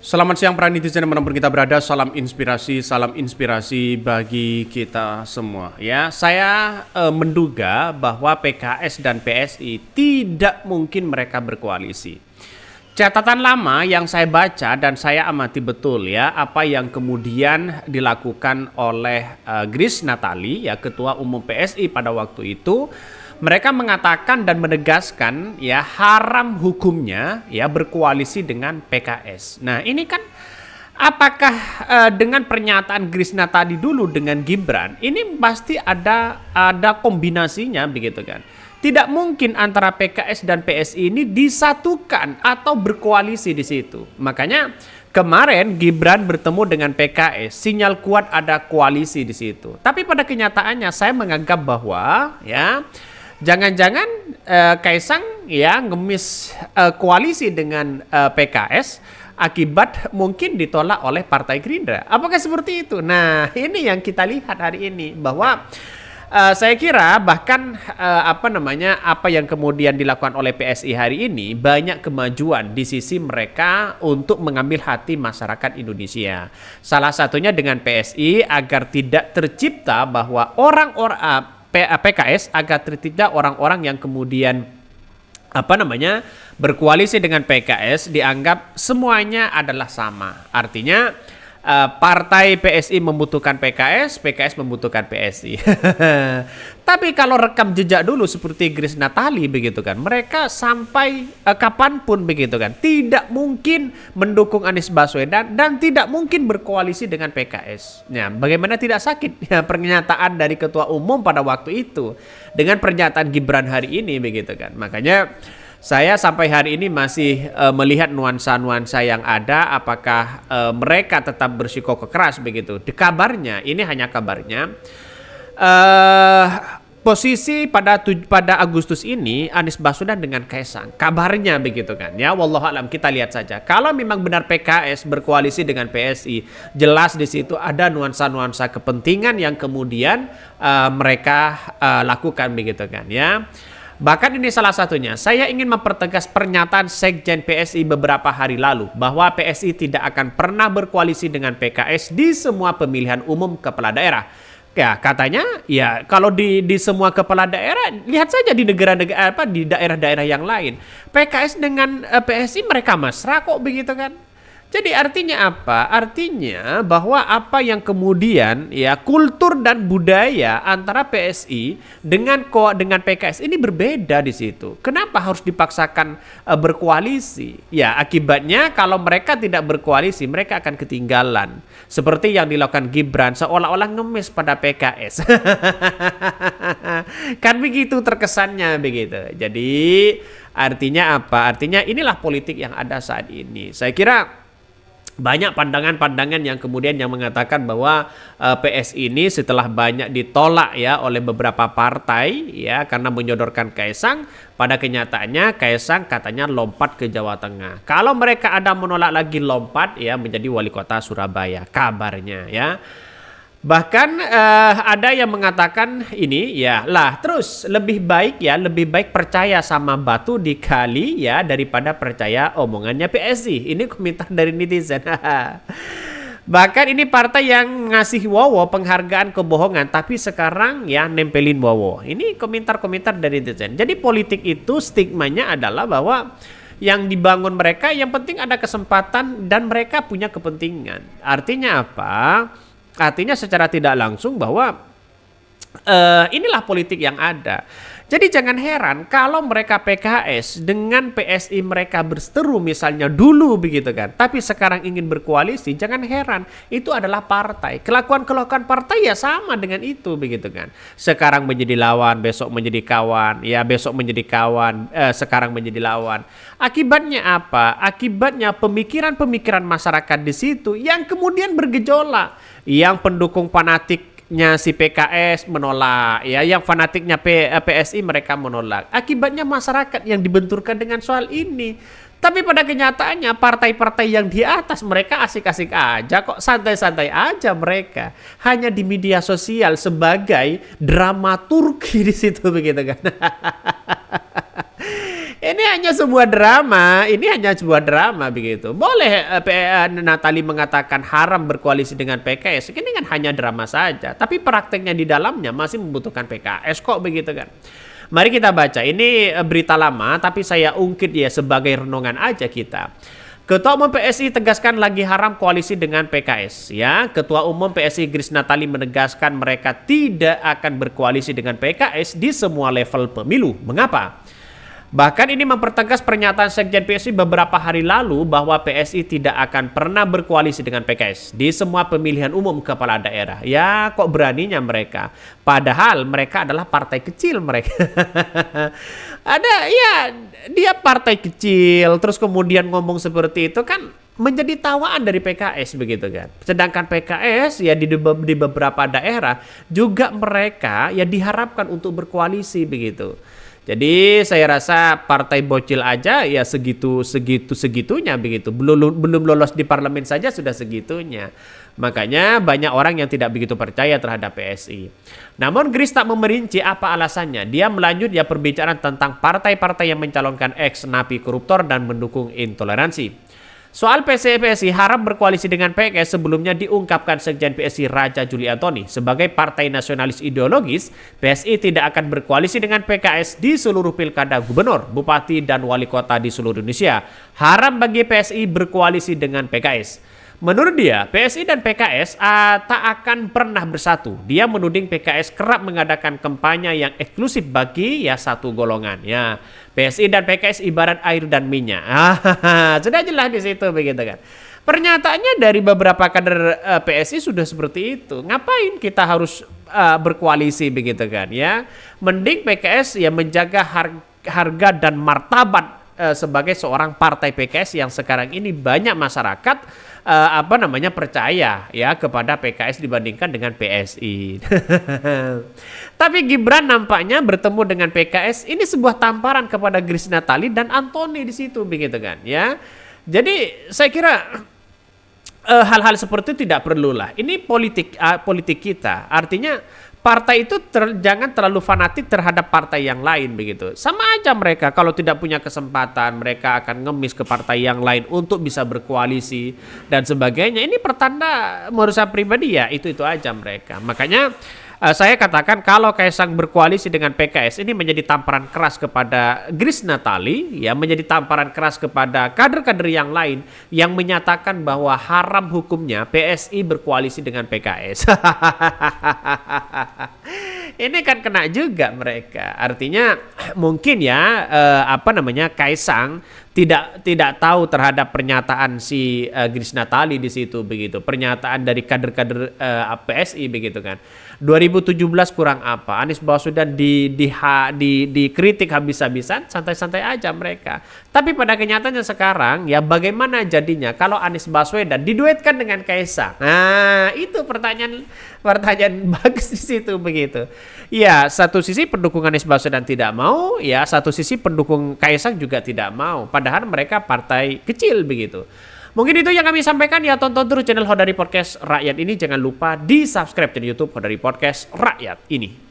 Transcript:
Selamat siang para netizen dimanapun kita berada, salam inspirasi bagi kita semua. Ya, saya menduga bahwa PKS dan PSI tidak mungkin mereka berkoalisi. Catatan lama yang saya baca dan saya amati betul ya apa yang kemudian dilakukan oleh Grace Natali ya Ketua Umum PSI pada waktu itu. Mereka mengatakan dan menegaskan ya haram hukumnya ya berkoalisi dengan PKS. Nah ini kan apakah dengan pernyataan Grace Natali dulu dengan Gibran ini pasti ada kombinasinya begitu kan. Tidak mungkin antara PKS dan PSI ini disatukan atau berkoalisi di situ. Makanya kemarin Gibran bertemu dengan PKS, sinyal kuat ada koalisi di situ. Tapi pada kenyataannya saya menganggap bahwa ya jangan-jangan Kaisang ya ngemis koalisi dengan PKS akibat mungkin ditolak oleh Partai Gerindra. Apakah seperti itu? Nah, ini yang kita lihat hari ini bahwa saya kira bahkan apa yang kemudian dilakukan oleh PSI hari ini banyak kemajuan di sisi mereka untuk mengambil hati masyarakat Indonesia. Salah satunya dengan PSI agar tidak tercipta bahwa orang-orang PKS agar tidak orang-orang yang kemudian berkoalisi dengan PKS dianggap semuanya adalah sama. Artinya partai PSI membutuhkan PKS, PKS membutuhkan PSI. Tapi kalau rekam jejak dulu seperti Grace Natali begitu kan, mereka sampai kapanpun begitu kan, tidak mungkin mendukung Anies Baswedan dan tidak mungkin berkoalisi dengan PKS. Ya, bagaimana tidak sakit ya, pernyataan dari Ketua Umum pada waktu itu dengan pernyataan Gibran hari ini begitu kan. Makanya saya sampai hari ini masih melihat nuansa-nuansa yang ada, apakah mereka tetap bersikukuh keras begitu. Di kabarnya, ini hanya kabarnya, posisi pada Agustus ini Anies Baswedan dengan Kaisang, kabarnya begitu kan. Ya, wallahualam kita lihat saja. Kalau memang benar PKS berkoalisi dengan PSI, jelas di situ ada nuansa-nuansa kepentingan yang kemudian mereka lakukan begitu kan. Ya. Bahkan ini salah satunya, saya ingin mempertegas pernyataan Sekjen PSI beberapa hari lalu bahwa PSI tidak akan pernah berkoalisi dengan PKS di semua pemilihan umum kepala daerah. Ya katanya ya kalau di semua kepala daerah, lihat saja di negara-negara di daerah-daerah yang lain. PKS dengan PSI mereka mesra kok begitu kan. Jadi artinya apa? Artinya bahwa apa yang kemudian ya kultur dan budaya antara PSI dengan PKS ini berbeda di situ. Kenapa harus dipaksakan berkoalisi? Ya akibatnya kalau mereka tidak berkoalisi mereka akan ketinggalan. Seperti yang dilakukan Gibran seolah-olah ngemis pada PKS. Kan begitu terkesannya begitu. Jadi artinya apa? Artinya inilah politik yang ada saat ini. Saya kira banyak pandangan-pandangan yang kemudian yang mengatakan bahwa PSI ini setelah banyak ditolak ya oleh beberapa partai ya karena menyodorkan Kaisang, pada kenyataannya Kaisang katanya lompat ke Jawa Tengah. Kalau mereka ada menolak lagi lompat ya menjadi wali kota Surabaya kabarnya ya. Bahkan ada yang mengatakan ini ya lah terus lebih baik percaya sama batu dikali ya daripada percaya omongannya PSI. Ini komentar dari netizen. Bahkan ini partai yang ngasih Wowo penghargaan kebohongan tapi sekarang ya nempelin Wowo. Ini komentar-komentar dari netizen. Jadi politik itu stigmanya adalah bahwa yang dibangun mereka yang penting ada kesempatan dan mereka punya kepentingan. Artinya apa? Artinya secara tidak langsung bahwa inilah politik yang ada. Jadi jangan heran kalau mereka PKS dengan PSI mereka berseteru misalnya dulu begitu kan. Tapi sekarang ingin berkoalisi, jangan heran. Itu adalah partai. Kelakuan-kelakuan partai ya sama dengan itu begitu kan. Sekarang menjadi lawan, besok menjadi kawan. Ya besok menjadi kawan, sekarang menjadi lawan. Akibatnya apa? Akibatnya pemikiran-pemikiran masyarakat di situ yang kemudian bergejolak. Yang pendukung fanatiknya si PKS menolak, ya yang fanatiknya PSI mereka menolak. Akibatnya masyarakat yang dibenturkan dengan soal ini. Tapi pada kenyataannya partai-partai yang di atas mereka asik-asik aja kok, santai-santai aja mereka. Hanya di media sosial sebagai dramaturgi di situ begitu kan. Ini hanya sebuah drama, ini hanya sebuah drama begitu. Boleh Natali mengatakan haram berkoalisi dengan PKS, ini kan hanya drama saja. Tapi prakteknya di dalamnya masih membutuhkan PKS kok begitu kan. Mari kita baca, ini berita lama tapi saya ungkit ya sebagai renungan aja kita. Ketua Umum PSI tegaskan lagi haram koalisi dengan PKS. Ya, Ketua Umum PSI Grace Natali menegaskan mereka tidak akan berkoalisi dengan PKS di semua level pemilu. Mengapa? Bahkan ini mempertegas pernyataan Sekjen PSI beberapa hari lalu bahwa PSI tidak akan pernah berkoalisi dengan PKS di semua pemilihan umum kepala daerah. Ya, kok beraninya mereka? Padahal mereka adalah partai kecil mereka. Ada ya, dia partai kecil terus kemudian ngomong seperti itu kan menjadi tawaan dari PKS begitu kan. Sedangkan PKS ya di beberapa daerah juga mereka ya diharapkan untuk berkoalisi begitu. Jadi saya rasa partai bocil aja ya segitunya begitu. Belum lolos di parlemen saja sudah segitunya. Makanya banyak orang yang tidak begitu percaya terhadap PSI. Namun Grace tak memerinci apa alasannya. Dia melanjut ya perbicaraan tentang partai-partai yang mencalonkan ex-napi koruptor dan mendukung intoleransi. Soal PSI harap berkoalisi dengan PKS sebelumnya diungkapkan Sekjen PSI Raja Juli Antoni. Sebagai partai nasionalis ideologis, PSI tidak akan berkoalisi dengan PKS di seluruh pilkada gubernur, bupati, dan wali kota di seluruh Indonesia. Haram bagi PSI berkoalisi dengan PKS. Menurut dia, PSI dan PKS tak akan pernah bersatu. Dia menuding PKS kerap mengadakan kampanye yang eksklusif bagi ya satu golongan. Ya, PSI dan PKS ibarat air dan minyak. Sudah jelas di situ begitu kan. Pernyataannya dari beberapa kader PSI sudah seperti itu. Ngapain kita harus berkoalisi begitu kan ya? Mending PKS ya menjaga harga dan martabat sebagai seorang partai PKS yang sekarang ini banyak masyarakat percaya ya kepada PKS dibandingkan dengan PSI. Tapi Gibran nampaknya bertemu dengan PKS ini sebuah tamparan kepada Grace Natali dan Antoni di situ begitu kan ya. Jadi saya kira hal-hal seperti itu tidak perlulah. Ini politik kita. Artinya partai itu jangan terlalu fanatik terhadap partai yang lain begitu. Sama aja mereka kalau tidak punya kesempatan mereka akan ngemis ke partai yang lain untuk bisa berkoalisi dan sebagainya. Ini pertanda menurut saya pribadi ya itu aja mereka. Makanya saya katakan kalau Kaisang berkoalisi dengan PKS ini menjadi tamparan keras kepada Grace Natali, ya menjadi tamparan keras kepada kader-kader yang lain yang menyatakan bahwa haram hukumnya PSI berkoalisi dengan PKS. Ini kan kena juga mereka. Artinya mungkin ya Kaisang tidak tahu terhadap pernyataan si Grace Natali di situ begitu. Pernyataan dari kader-kader PSI begitu kan. 2017 kurang apa? Anies Baswedan dikritik habis-habisan, santai-santai aja mereka. Tapi pada kenyataannya sekarang ya bagaimana jadinya kalau Anies Baswedan diduetkan dengan Kaisang? Nah, itu pertanyaan bagus di situ begitu. Ya, satu sisi pendukung Anies Baswedan tidak mau, ya satu sisi pendukung Kaisang juga tidak mau. Padahal mereka partai kecil begitu. Mungkin itu yang kami sampaikan ya, tonton terus channel Hodari Podcast Rakyat ini. Jangan lupa di subscribe channel YouTube Hodari Podcast Rakyat ini.